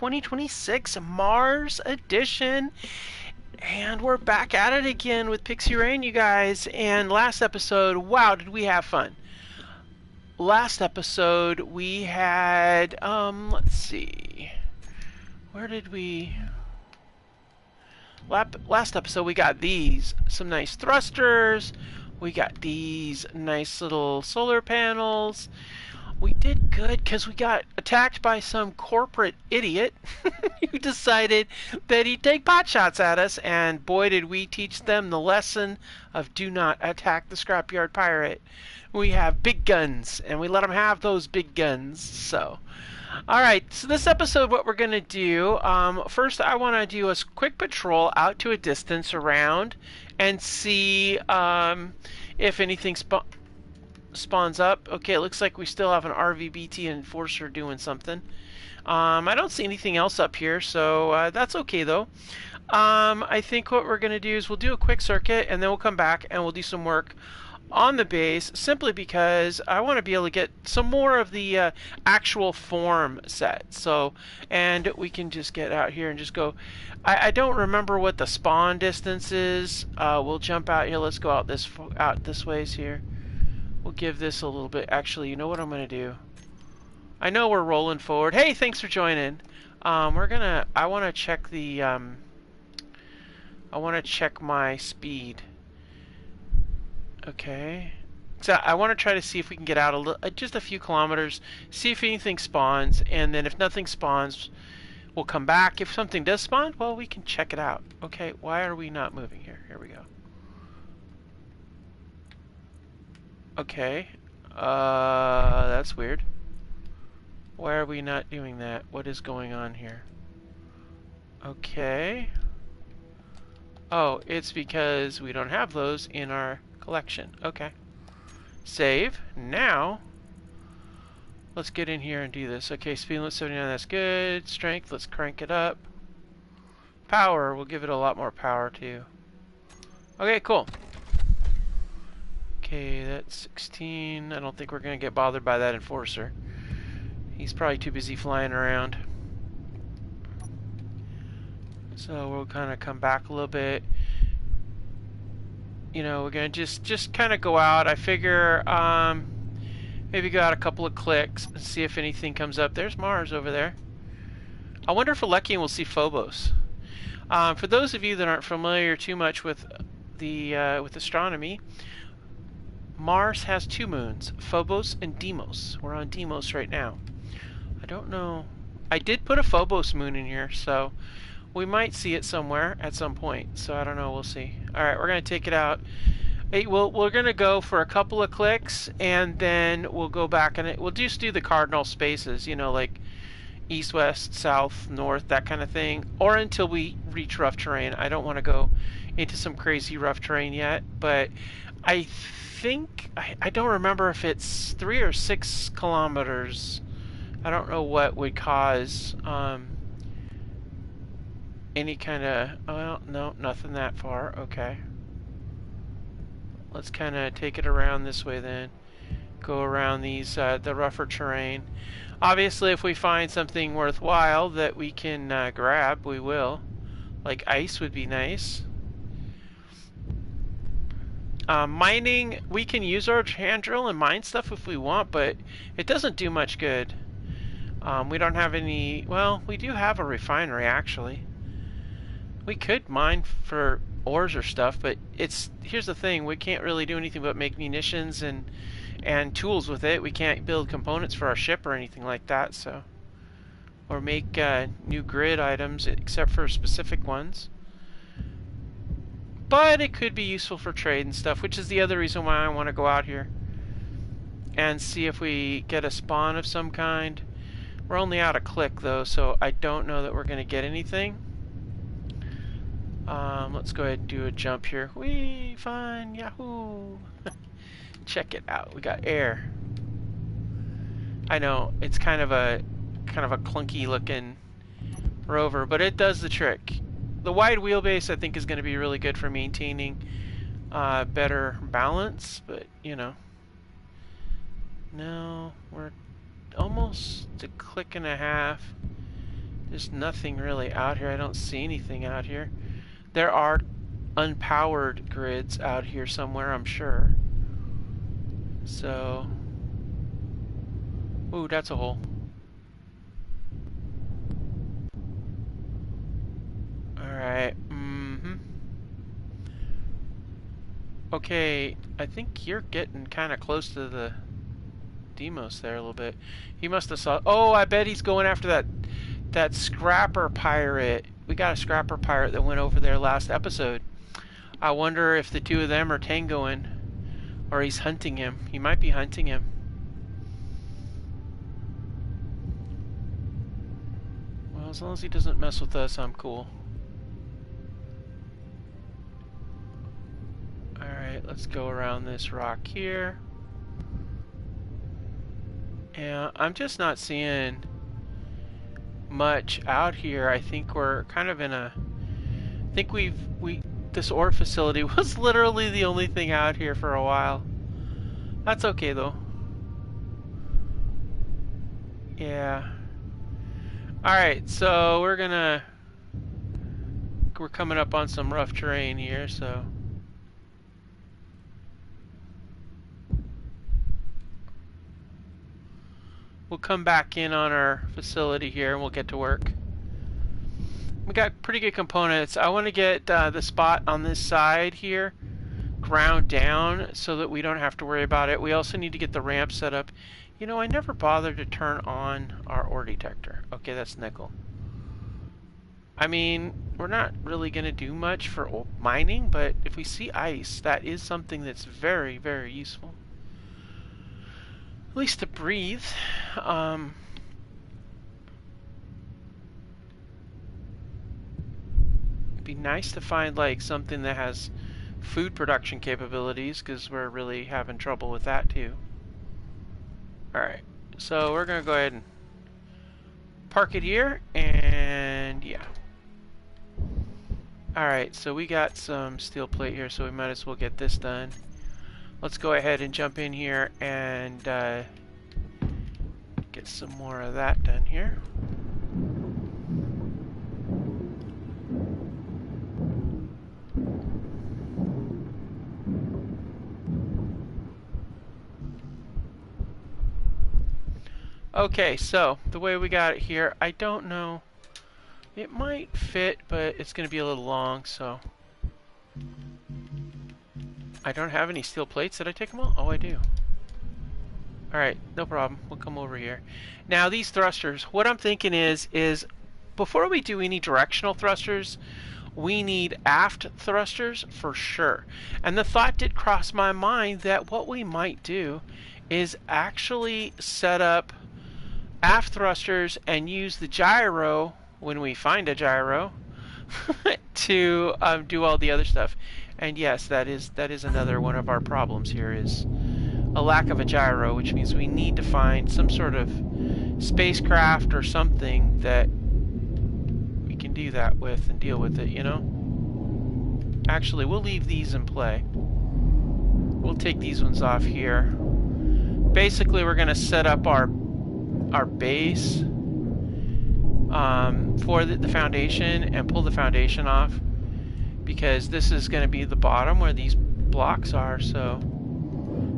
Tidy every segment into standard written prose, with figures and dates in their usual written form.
2026 Mars edition. And we're back at it again with Pixie Rain, you guys. And last episode, wow, did we have fun. Last episode, we had, let's see. Where did we... Last episode, we got these. Some nice thrusters. We got these nice little solar panels. We did good because we got attacked by some corporate idiot who decided that he'd take pot shots at us, and boy did we teach them the lesson of do not attack the Scrapyard pirate. We have big guns, and we let them have those big guns. So, alright, so this episode what we're going to do, first I want to do a quick patrol out to a distance around and see if anything spawns up. Okay, it looks like we still have an RVBT enforcer doing something. I don't see anything else up here, so that's okay though. I think what we're going to do is we'll do a quick circuit and then we'll come back and we'll do some work on the base, simply because I want to be able to get some more of the actual form set. So, and we can just get out here and just go. I don't remember what the spawn distance is. We'll jump out here. Let's go out this ways here. We'll give this a little bit. Actually, you know what I'm going to do? I know we're rolling forward. Hey, thanks for joining. I want to check the, I want to check my speed. Okay. So I want to try to see if we can get out just a few kilometers, see if anything spawns, and then if nothing spawns, we'll come back. If something does spawn, well, we can check it out. Okay, why are we not moving here? Here we go. Okay, that's weird. Why are we not doing that? What is going on here? Okay. Oh, it's because we don't have those in our collection. Okay. Save. Now, let's get in here and do this. Okay, speed limit 79, that's good. Strength, let's crank it up. Power, we'll give it a lot more power too. Okay, cool. Okay, that's 16. I don't think we're going to get bothered by that enforcer. He's probably too busy flying around. So we'll kind of come back a little bit. You know, we're going to just kind of go out. I figure maybe go out a couple of clicks and see if anything comes up. There's Mars over there. I wonder if we're lucky and we'll see Phobos. For those of you that aren't familiar too much with with astronomy, Mars has two moons, Phobos and Deimos. We're on Deimos right now. I don't know. I did put a Phobos moon in here, so we might see it somewhere at some point. So I don't know. We'll see. All right, we're going to take it out. Hey, we're going to go for a couple of clicks, and then we'll go back, and we'll just do the cardinal spaces, you know, like east, west, south, north, that kind of thing, or until we reach rough terrain. I don't want to go into some crazy rough terrain yet, but I think I don't remember if it's 3 or 6 kilometers. I don't know what would cause any kind of, well, no, nothing that far. Okay, let's kind of take it around this way then, go around these the rougher terrain. Obviously if we find something worthwhile that we can grab, we will. Like ice would be nice. Mining, we can use our hand drill and mine stuff if we want, but it doesn't do much good. We don't have any, well, we do have a refinery actually. We could mine for ores or stuff, but here's the thing, we can't really do anything but make munitions and tools with it. We can't build components for our ship or anything like that, so, or make new grid items except for specific ones. But it could be useful for trade and stuff, which is the other reason why I want to go out here and see if we get a spawn of some kind. We're only out a click though, so I don't know that we're going to get anything. Let's go ahead and do a jump here. Whee! Fun! Yahoo! Check it out. We got air. I know it's kind of a clunky looking rover, but it does the trick. The wide wheelbase I think is going to be really good for maintaining better balance, but you know. No, we're almost a click and a half. There's nothing really out here. I don't see anything out here. There are unpowered grids out here somewhere, I'm sure. So... Ooh, that's a hole. Alright, Okay, I think you're getting kind of close to the Demos there a little bit. He must have saw... Oh, I bet he's going after that scrapper pirate. We got a scrapper pirate that went over there last episode. I wonder if the two of them are tangoing, or he's hunting him. He might be hunting him. Well, as long as he doesn't mess with us, I'm cool. Alright, let's go around this rock here. Yeah, I'm just not seeing much out here. I think we're kind of in a... I think this ore facility was literally the only thing out here for a while. That's okay though. Yeah. Alright, so we're coming up on some rough terrain here, so... We'll come back in on our facility here and we'll get to work. We got pretty good components. I want to get the spot on this side here ground down so that we don't have to worry about it. We also need to get the ramp set up. You know, I never bothered to turn on our ore detector. Okay, that's nickel. I mean, we're not really going to do much for mining, but if we see ice, that is something that's very, very useful. At least to breathe. It'd be nice to find like something that has food production capabilities, because we're really having trouble with that too. Alright, so we're gonna go ahead and park it here, and yeah. Alright, so we got some steel plate here, so we might as well get this done. Let's go ahead and jump in here and get some more of that done here. Okay, so the way we got it here, I don't know. It might fit, but it's going to be a little long, so... I don't have any steel plates. Did I take them all? Oh, I do. Alright, no problem. We'll come over here. Now, these thrusters, what I'm thinking is before we do any directional thrusters, we need aft thrusters for sure. And the thought did cross my mind that what we might do is actually set up aft thrusters and use the gyro, when we find a gyro, to do all the other stuff. And yes, that is another one of our problems here, is a lack of a gyro, which means we need to find some sort of spacecraft or something that we can do that with and deal with it, you know? Actually, we'll leave these in play. We'll take these ones off here. Basically, we're going to set up our base for the foundation and pull the foundation off, because this is going to be the bottom where these blocks are. So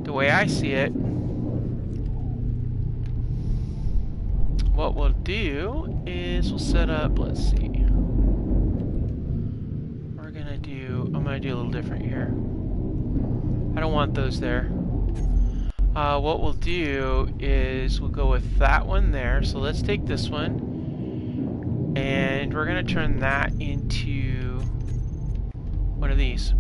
the way I see it, what we'll do is we'll set up, let's see, I'm going to do a little different here. I don't want those there. What we'll do is we'll go with that one there. So let's take this one and we're going to turn that into one of these,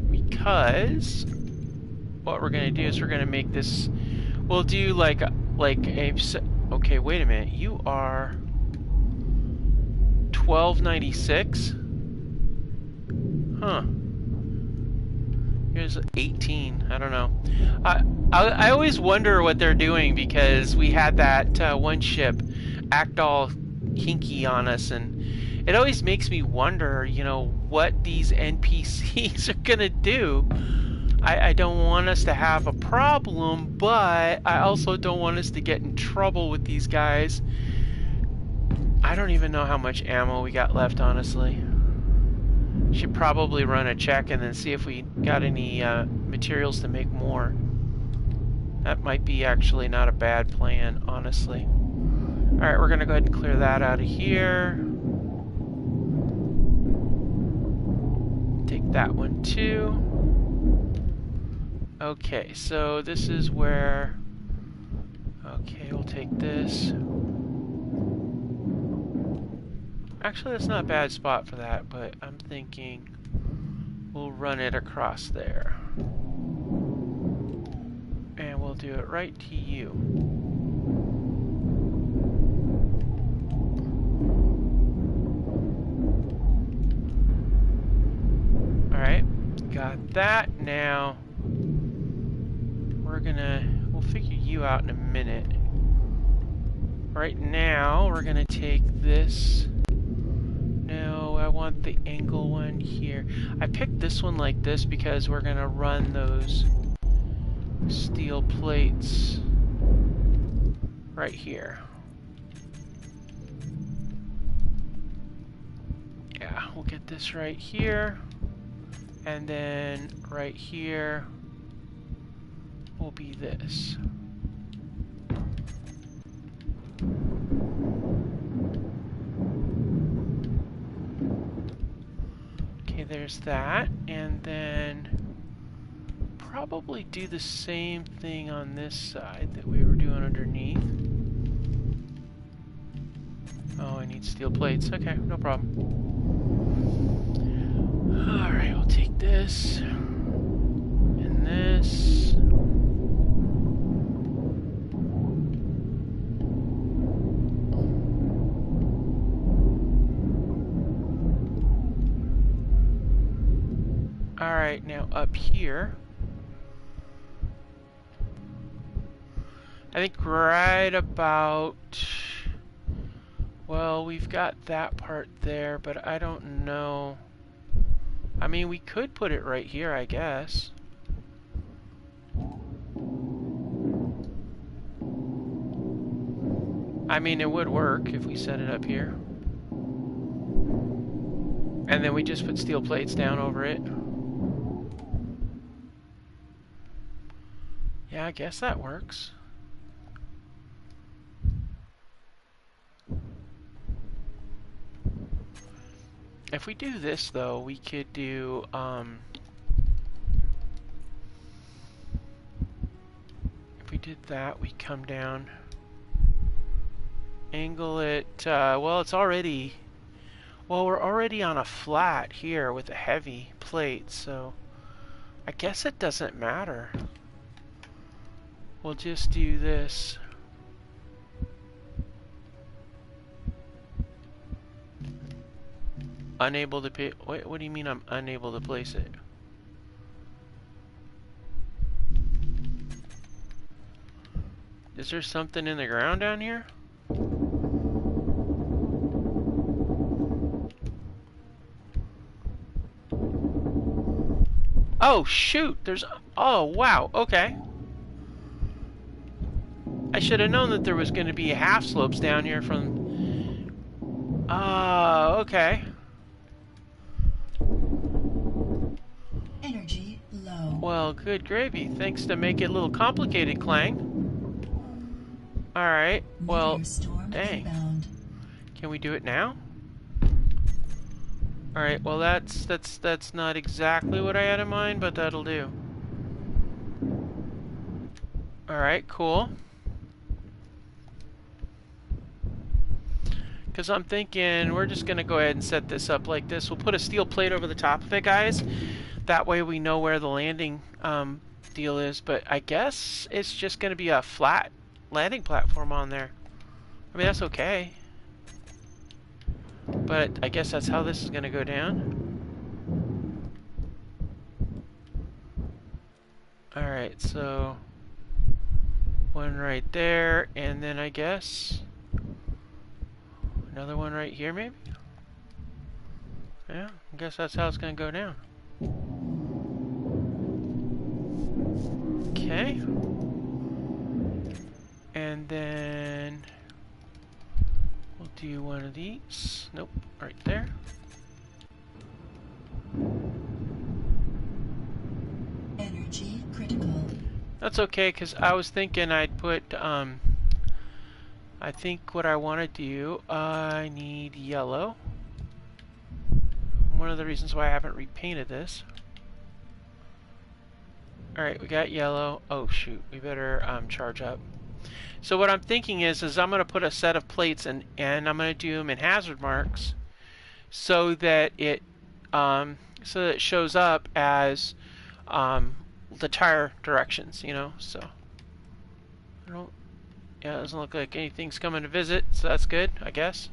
because what we're going to do is we're going to make this, we'll do like a, okay, wait a minute, you are 1296, huh? Here's 18. I don't know. I always wonder what they're doing, because we had that one ship act all hinky on us, and it always makes me wonder, you know, what these NPCs are gonna do. I don't want us to have a problem, but I also don't want us to get in trouble with these guys. I don't even know how much ammo we got left, honestly. Should probably run a check and then see if we got any materials to make more. That might be actually not a bad plan, honestly. Alright, we're going to go ahead and clear that out of here. Take that one too. Okay, so this is where... Okay, we'll take this. Actually, that's not a bad spot for that, but I'm thinking we'll run it across there. And we'll do it right to you. Alright, got that. Now, we'll figure you out in a minute. Right now, we're gonna take this. No, I want the angle one here. I picked this one like this because we're gonna run those steel plates right here. Yeah, we'll get this right here. And then right here will be this. Okay, there's that. And then probably do the same thing on this side that we were doing underneath. Oh, I need steel plates. Okay, no problem. Alright, we'll take this and this. Alright, now up here, I think right about, well, we've got that part there, but I don't know. I mean, we could put it right here, I guess. I mean, it would work if we set it up here. And then we just put steel plates down over it. Yeah, I guess that works. If we do this, though, we could do, if we did that, we come down, angle it, well, it's already, well, we're already on a flat here with a heavy plate, so I guess it doesn't matter. We'll just do this. Unable to pay. Wait, what do you mean I'm unable to place it? Is there something in the ground down here? Oh shoot, there's, oh wow, okay. I should have known that there was going to be half slopes down here from, okay. Energy low. Well, good gravy. Thanks to make it a little complicated, Clang. Alright, well, dang. Inbound. Can we do it now? Alright, well that's not exactly what I had in mind, but that'll do. Alright, cool. Because I'm thinking we're just going to go ahead and set this up like this. We'll put a steel plate over the top of it, guys. That way we know where the landing deal is. But I guess it's just going to be a flat landing platform on there. I mean, that's okay. But I guess that's how this is going to go down. Alright, so one right there, and then I guess another one right here, maybe? Yeah, I guess that's how it's going to go down. Okay. And then we'll do one of these. Nope, right there. Energy critical. That's okay, because I was thinking I'd put, I think what I want to do, I need yellow. One of the reasons why I haven't repainted this. Alright, we got yellow. Oh shoot, we better charge up. So what I'm thinking is I'm going to put a set of plates and I'm going to do them in hazard marks so that it shows up as the tire directions, you know. So I don't. Yeah, it doesn't look like anything's coming to visit, so that's good, I guess.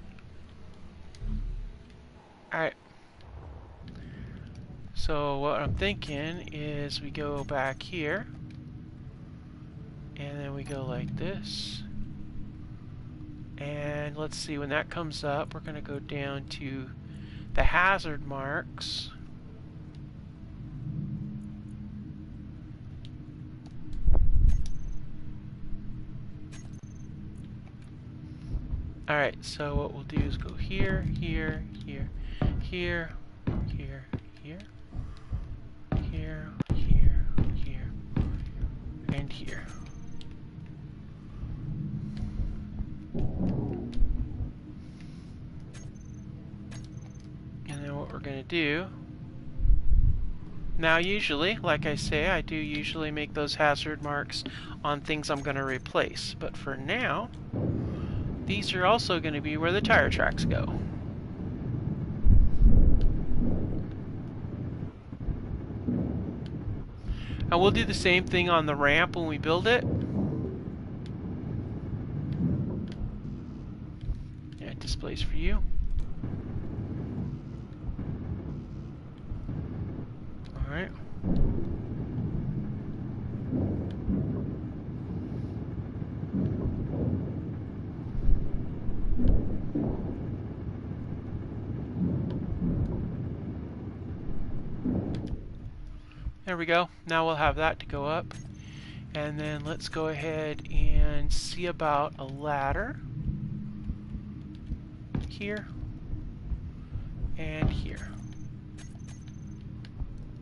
Alright. So what I'm thinking is we go back here, and then we go like this. And let's see, when that comes up, we're going to go down to the hazard marks. Alright, so what we'll do is go here, here, here, here, here, here, here, here, here, and here. And then what we're going to do, now usually, like I say, I do usually make those hazard marks on things I'm going to replace. But for now, these are also going to be where the tire tracks go. And we'll do the same thing on the ramp when we build it. Yeah, it displays for you. Alright. There we go. Now we'll have that to go up. And then let's go ahead and see about a ladder. Here. And here.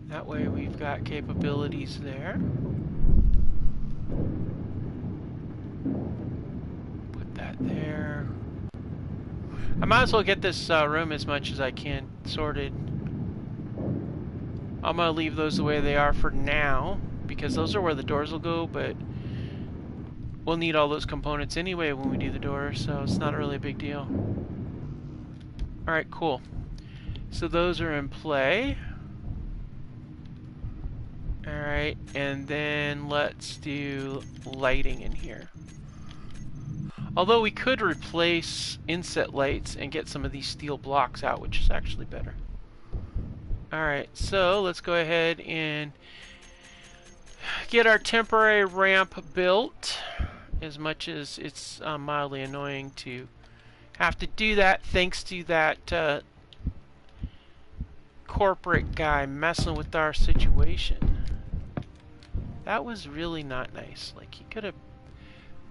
That way we've got capabilities there. Put that there. I might as well get this room as much as I can sorted. I'm going to leave those the way they are for now, because those are where the doors will go, but we'll need all those components anyway when we do the doors, so it's not really a big deal. Alright, cool. So those are in play. Alright, and then let's do lighting in here. Although we could replace inset lights and get some of these steel blocks out, which is actually better. Alright, so let's go ahead and get our temporary ramp built, as much as it's mildly annoying to have to do that thanks to that corporate guy messing with our situation. That was really not nice. Like, he could have,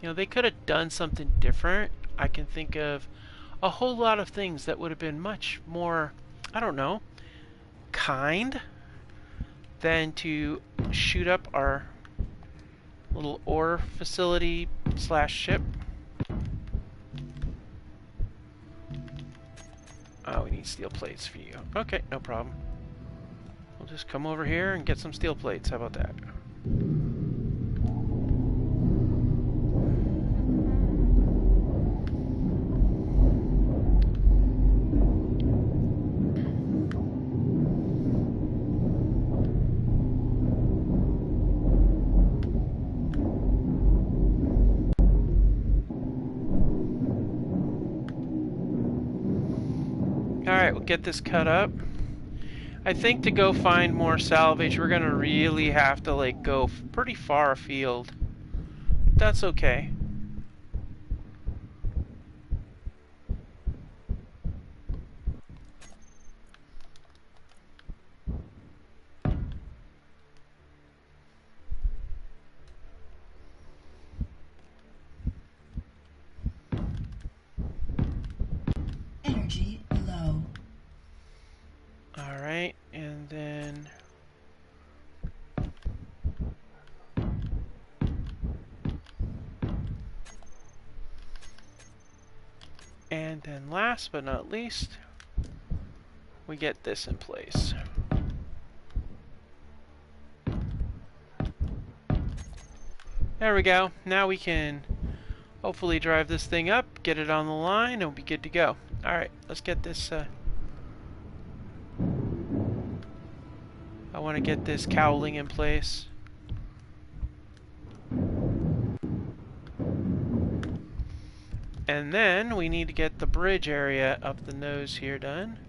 you know, they could have done something different. I can think of a whole lot of things that would have been much more, I don't know, kind than to shoot up our little ore facility / ship. Oh, we need steel plates for you. Okay, no problem. We'll just come over here and get some steel plates. How about that? Alright, we'll get this cut up. I think to go find more salvage, we're gonna really have to like go pretty far afield. That's okay. Energy low. Alright, and then last but not least, we get this in place. There we go. Now we can hopefully drive this thing up, get it on the line, and we'll be good to go. Alright, let's get this, I want to get this cowling in place. And then we need to get the bridge area of the nose here done.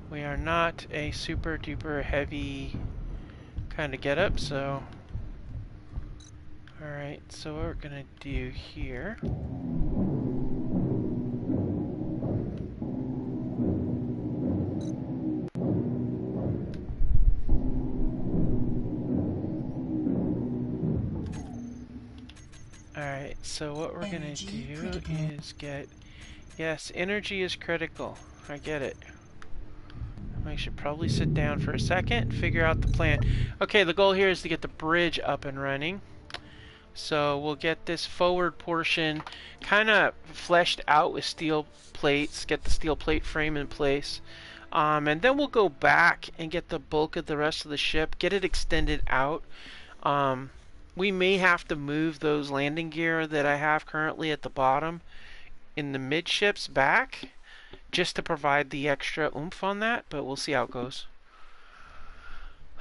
We are not a super duper heavy kind of getup, so alright, so what we're gonna do here, alright, so what we're gonna do is get, yes, energy is critical, I get it. I should probably sit down for a second, figure out the plan. Okay, the goal here is to get the bridge up and running. So we'll get this forward portion kind of fleshed out with steel plates, get the steel plate frame in place. And then we'll go back and get the bulk of the rest of the ship, get it extended out. We may have to move those landing gear that I have currently at the bottom in the midships back, just to provide the extra oomph on that, but we'll see how it goes.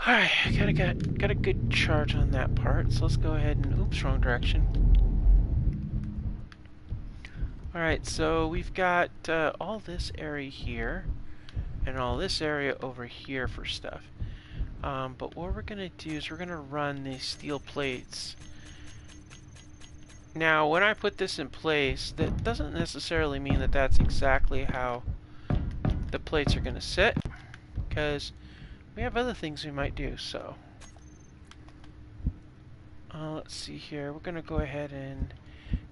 Alright, got a good charge on that part, so let's go ahead and, oops, wrong direction. Alright, so we've got all this area here, and all this area over here for stuff. But what we're going to do is we're going to run these steel plates. Now, when I put this in place, that doesn't necessarily mean that that's exactly how the plates are going to sit, because we have other things we might do. So, let's see here. We're going to go ahead and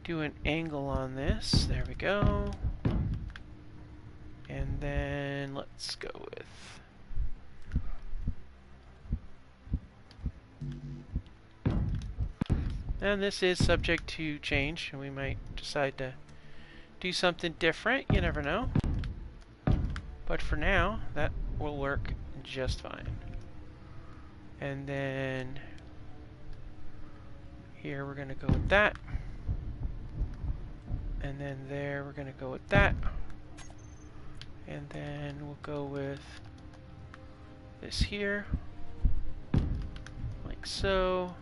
do an angle on this. There we go. And then let's go with... And this is subject to change, and we might decide to do something different. You never know. But for now, that will work just fine. And then here we're going to go with that. And then there we're going to go with that. And then we'll go with this here. Like so.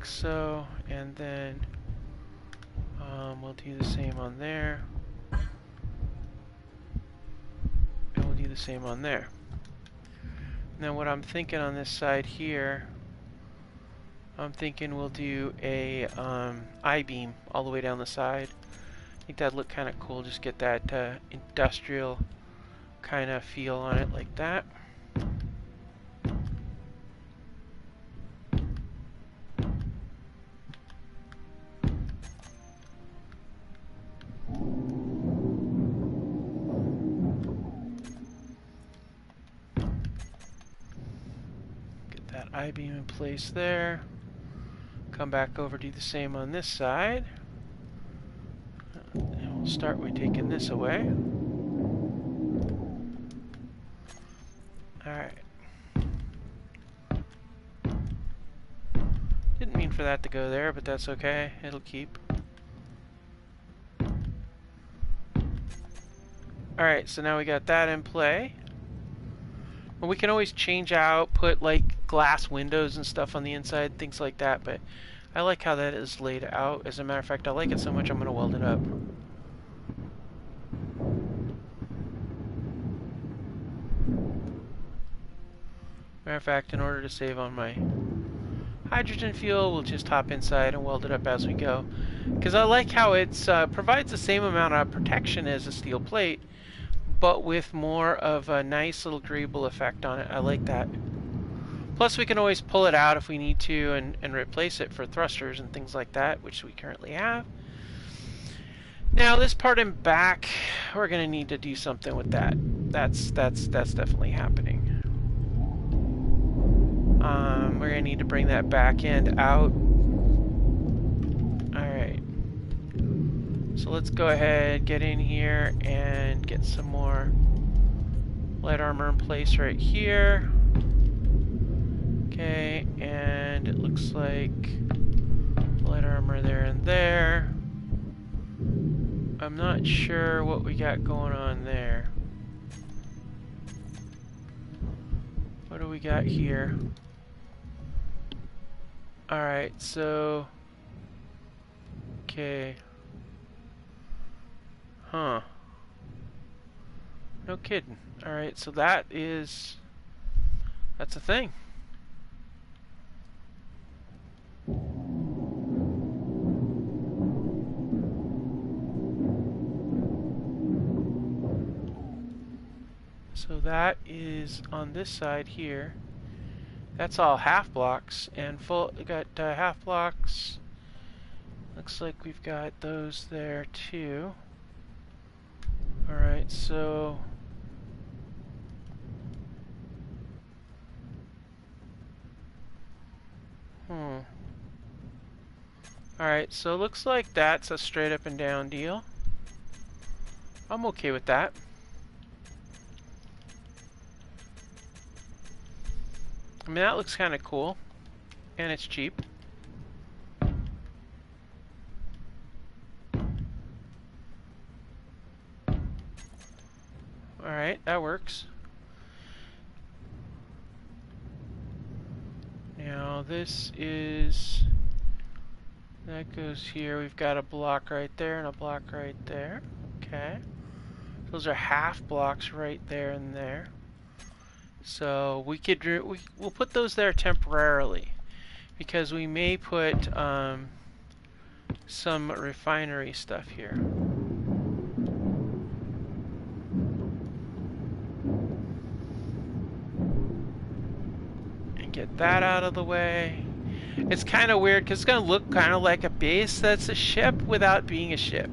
So, and then we'll do the same on there, and we'll do the same on there. Now what I'm thinking on this side here, I'm thinking we'll do a I-beam all the way down the side. I think that'd look kind of cool, just get that industrial kind of feel on it like that. I-beam in place there. Come back over, do the same on this side. And we'll start by taking this away. Alright. Didn't mean for that to go there, but that's okay. It'll keep. Alright, so now we got that in play. And we can always change out, put like glass windows and stuff on the inside, things like that, but I like how that is laid out. As a matter of fact, I like it so much I'm going to weld it up. Matter of fact, in order to save on my hydrogen fuel, we'll just hop inside and weld it up as we go. Because I like how it provides the same amount of protection as a steel plate, but with more of a nice little greeble effect on it. I like that. Plus, we can always pull it out if we need to and replace it for thrusters and things like that, which we currently have. Now, this part in back, we're going to need to do something with that. That's definitely happening. We're going to need to bring that back end out. Alright. So let's go ahead, get in here, and get some more light armor in place right here. Okay, and it looks like light armor there and there. I'm not sure what we got going on there. What do we got here? Alright, so... Okay. Huh. No kidding. Alright, so that's a thing. So that is on this side here. That's all half blocks and full. We got half blocks. Looks like we've got those there too. Alright, so Alright, so it looks like that's a straight up and down deal. I'm okay with that. I mean, that looks kind of cool. And it's cheap. Alright, that works. Now this is... That goes here. We've got a block right there and a block right there. Okay. Those are half blocks right there and there. So we could we'll put those there temporarily because we may put some refinery stuff here. And get that out of the way. It's kind of weird because it's going to look kind of like a base that's a ship without being a ship.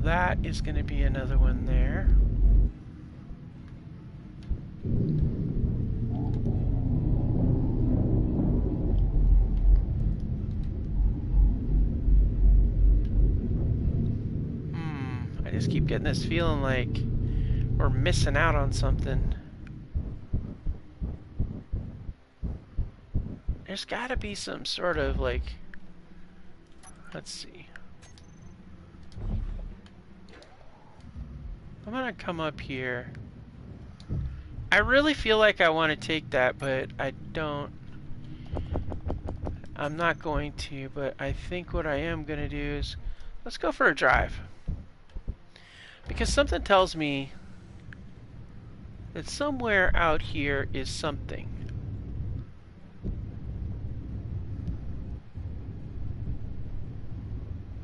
That is going to be another one there. I just keep getting this feeling like we're missing out on something. There's got to be some sort of like... Let's see. I'm gonna come up here. I really feel like I want to take that, but I don't. I'm not going to, but I think what I am gonna do is let's go for a drive. Because something tells me that somewhere out here is something.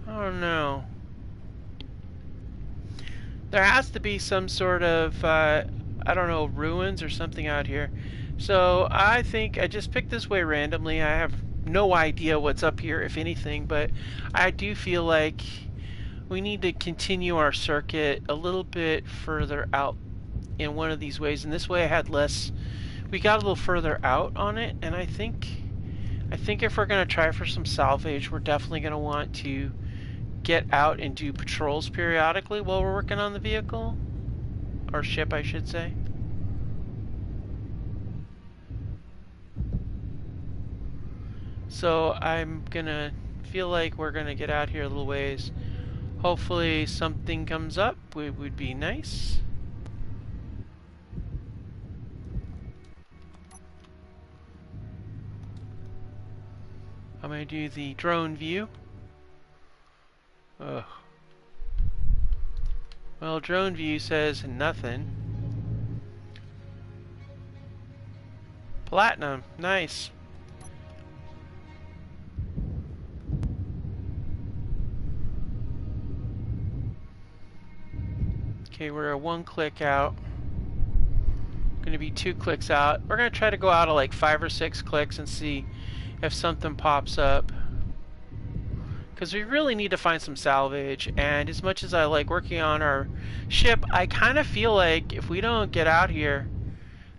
I don't know. There has to be some sort of, I don't know, ruins or something out here. So I think I just picked this way randomly. I have no idea what's up here, if anything, but I do feel like we need to continue our circuit a little bit further out in one of these ways. And this way I had less, we got a little further out on it, and I think if we're going to try for some salvage, we're definitely going to want to get out and do patrols periodically while we're working on the vehicle. Or ship, I should say. So I'm gonna feel like we're gonna get out here a little ways. Hopefully something comes up. It would be nice. I'm gonna do the drone view. Ugh. Well, drone view says nothing. Platinum, nice. Okay, we're 1 click out. Going to be 2 clicks out. We're going to try to go out of like 5 or 6 clicks and see if something pops up. Because we really need to find some salvage, and as much as I like working on our ship, I kind of feel like if we don't get out here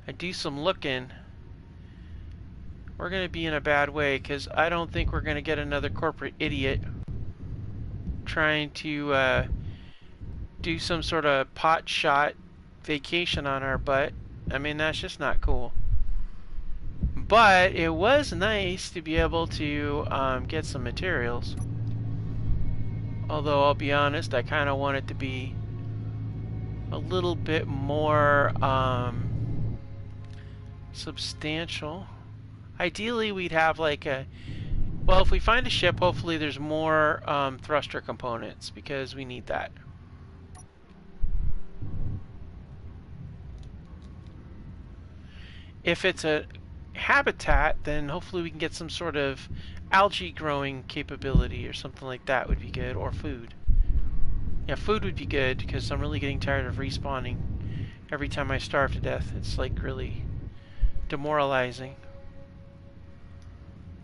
and do some looking, we're going to be in a bad way, because I don't think we're going to get another corporate idiot trying to do some sort of pot shot vacation on our butt. I mean, that's just not cool. But it was nice to be able to get some materials. Although, I'll be honest, I kind of want it to be a little bit more substantial. Ideally, we'd have like a... Well, if we find a ship, hopefully there's more thruster components, because we need that. If it's a habitat, then hopefully we can get some sort of algae growing capability or something like that would be good, or food. Yeah, food would be good, because I'm really getting tired of respawning every time I starve to death. It's like really demoralizing.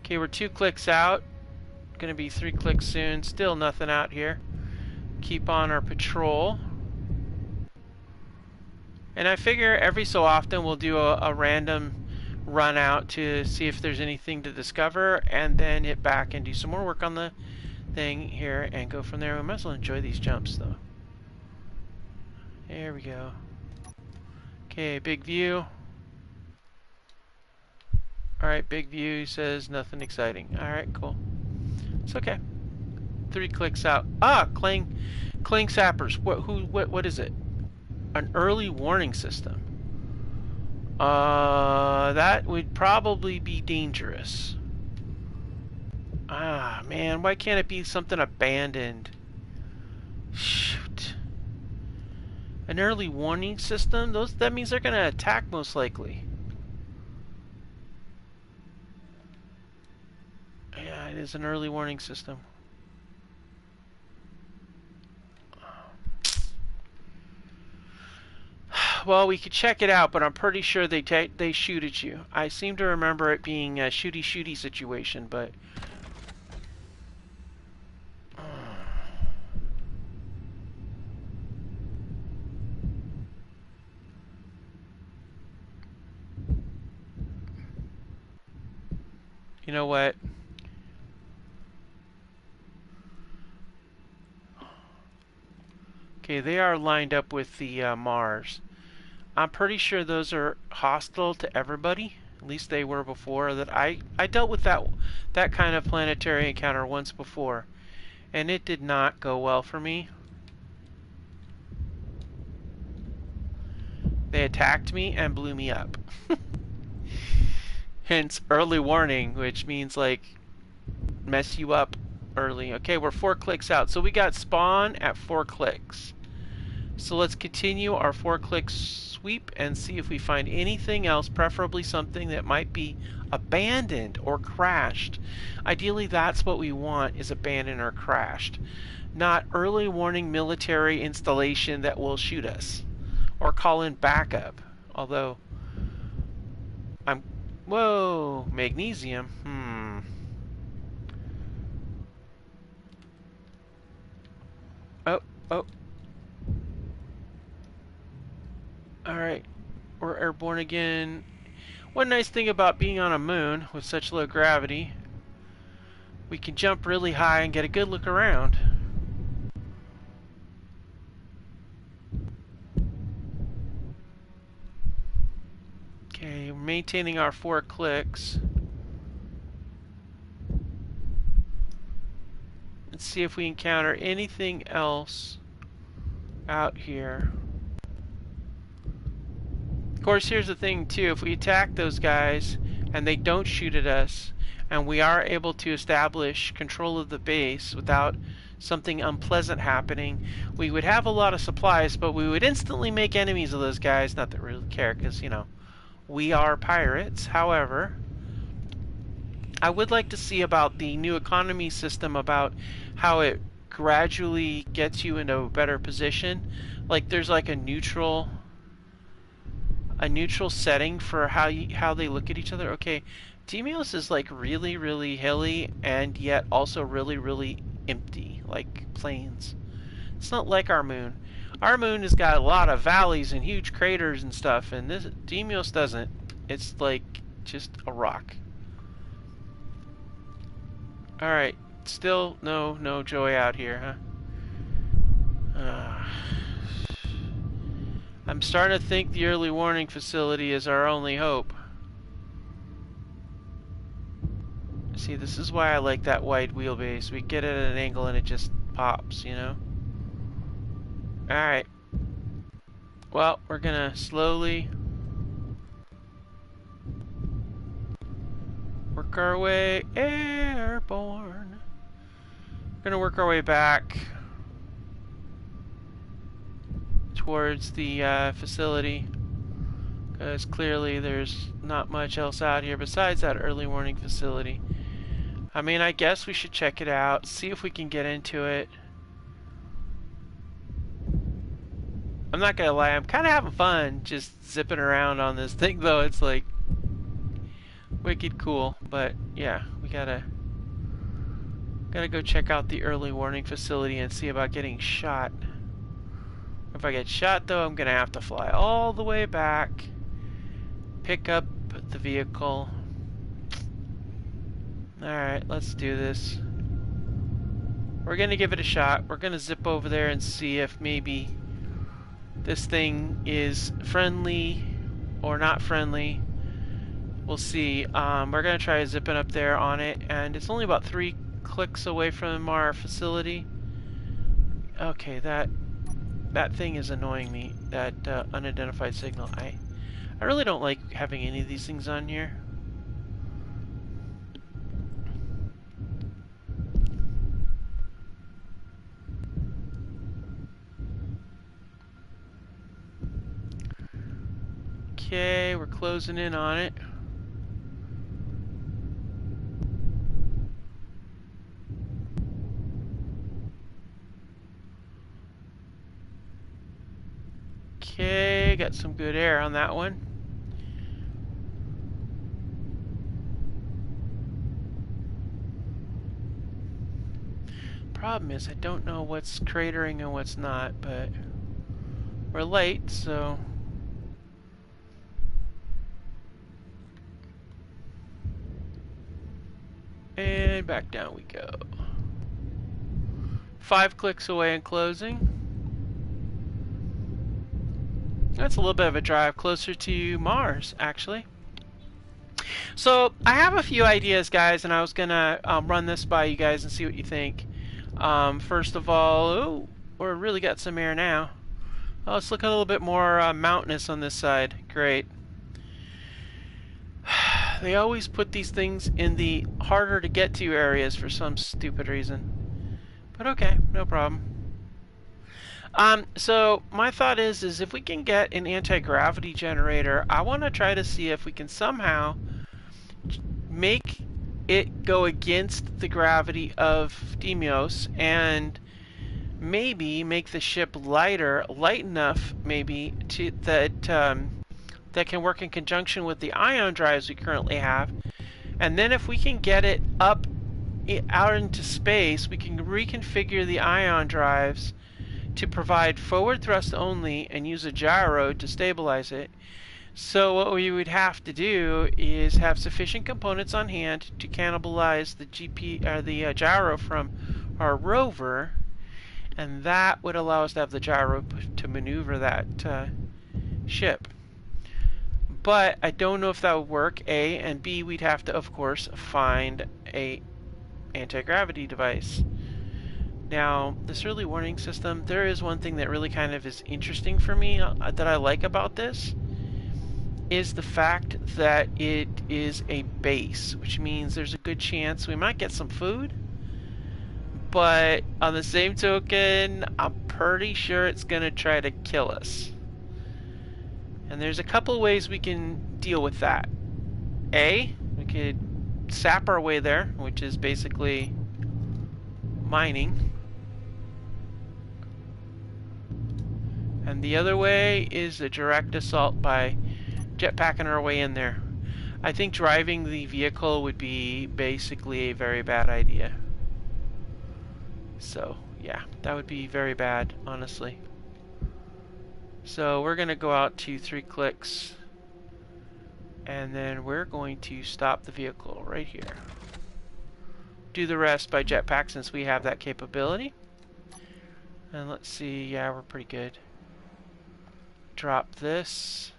Okay, we're 2 clicks out. Gonna be 3 clicks soon. Still nothing out here. Keep on our patrol. And I figure every so often we'll do a random run out to see if there's anything to discover, and then hit back and do some more work on the thing here and go from there. We might as well enjoy these jumps though. There we go. Okay, big view. Alright, big view says nothing exciting. Alright, cool. It's okay. 3 clicks out. Ah, clang sappers. What is it? An early warning system. That would probably be dangerous. Ah, man, why can't it be something abandoned? Shoot. An early warning system? That means they're gonna attack most likely. Yeah, it is an early warning system. Well, we could check it out, but I'm pretty sure they shoot at you. I seem to remember it being a shooty situation, but you know what? Okay, they are lined up with the Mars. I'm pretty sure those are hostile to everybody. At least they were before. That I dealt with that kind of planetary encounter once before, and it did not go well for me. They attacked me and blew me up. Hence early warning, which means like mess you up early. Okay, we're 4 clicks out. So we got spawn at 4 clicks. So let's continue our 4-click sweep and see if we find anything else, preferably something that might be abandoned or crashed. Ideally, that's what we want, is abandoned or crashed. Not early warning military installation that will shoot us or call in backup. Although, whoa, magnesium. Oh. Alright, we're airborne again. One nice thing about being on a moon with such low gravity, we can jump really high and get a good look around. Okay, we're maintaining our 4 clicks. Let's see if we encounter anything else out here. Of course, here's the thing too, if we attack those guys and they don't shoot at us, and we are able to establish control of the base without something unpleasant happening, we would have a lot of supplies, but we would instantly make enemies of those guys. Not that we really care, because, you know, we are pirates. However, I would like to see about the new economy system, about how it gradually gets you into a better position. Like, there's like a neutral setting for how they look at each other. Okay, Deimos is like really, really hilly, and yet also really, really empty, like plains. It's not like our moon. Our moon has got a lot of valleys and huge craters and stuff, and this Deimos doesn't. It's like just a rock. All right, still no joy out here, huh? I'm starting to think the early warning facility is our only hope. See, this is why I like that wide wheelbase. We get it at an angle and it just pops, you know? Alright. Well, we're gonna slowly work our way airborne. We're gonna work our way back towards the facility, because clearly there's not much else out here besides that early warning facility. I mean, I guess we should check it out, see if we can get into it. I'm not gonna lie, I'm kind of having fun just zipping around on this thing, though. It's like wicked cool. But yeah, we gotta go check out the early warning facility and see about getting shot. If I get shot, though, I'm gonna have to fly all the way back, pick up the vehicle. Alright, let's do this. We're gonna give it a shot. We're gonna zip over there and see if maybe this thing is friendly or not friendly. We'll see. We're gonna try zipping up there on it, and it's only about 3 clicks away from our facility. Okay, that thing is annoying me. That unidentified signal. I really don't like having any of these things on here. Okay, we're closing in on it. Okay, got some good air on that one. Problem is, I don't know what's cratering and what's not, but we're late, so... And back down we go. 5 clicks away and closing. That's a little bit of a drive closer to Mars, actually. So, I have a few ideas, guys, and I was gonna run this by you guys and see what you think. First of all, oh, we're really got some air now. Oh, let's look a little bit more mountainous on this side. Great. They always put these things in the harder to get to areas for some stupid reason. But okay, no problem. So my thought is if we can get an anti-gravity generator, I want to try to see if we can somehow make it go against the gravity of Deimos and maybe make the ship light enough maybe to that can work in conjunction with the ion drives we currently have. And then if we can get it up out into space, we can reconfigure the ion drives to provide forward thrust only and use a gyro to stabilize it. So what we would have to do is have sufficient components on hand to cannibalize the gyro from our rover, and that would allow us to have the gyro to maneuver that ship. But I don't know if that would work, A, and B, we'd have to, of course, find a anti-gravity device. Now, this early warning system, there is one thing that really kind of is interesting for me that I like about this. is the fact that it is a base, which means there's a good chance we might get some food. But on the same token, I'm pretty sure it's going to try to kill us. And there's a couple ways we can deal with that. A, we could sap our way there, which is basically mining. And the other way is a direct assault by jetpacking our way in there. I think driving the vehicle would be basically a very bad idea. So, yeah, that would be very bad, honestly. So we're going to go out to 3 clicks, and then we're going to stop the vehicle right here. Do the rest by jetpack since we have that capability. And let's see, yeah, we're pretty good. Drop this,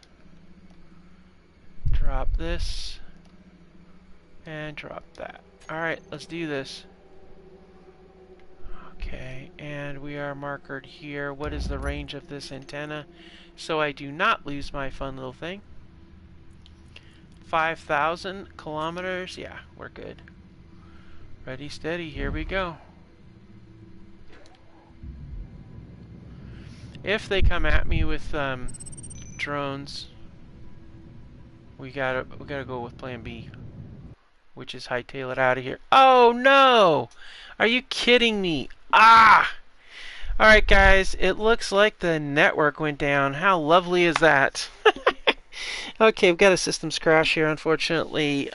and drop that. Alright, let's do this. Okay, and we are markered here. What is the range of this antenna? So I do not lose my fun little thing. 5,000 kilometers. Yeah, we're good. Ready, steady, here we go. If they come at me with drones, we gotta go with plan B, which is hightail it out of here. Oh no! Are you kidding me? Ah! Alright guys, it looks like the network went down. How lovely is that? Okay, we've got a systems crash here, unfortunately.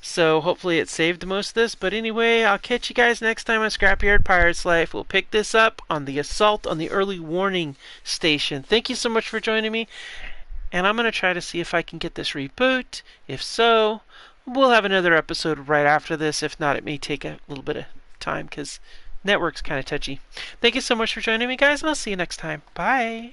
So hopefully it saved most of this. But anyway, I'll catch you guys next time on Scrapyard Pirate's Life. We'll pick this up on the assault on the early warning station. Thank you so much for joining me. And I'm going to try to see if I can get this reboot. If so, we'll have another episode right after this. If not, it may take a little bit of time because network's kind of touchy. Thank you so much for joining me, guys, and I'll see you next time. Bye.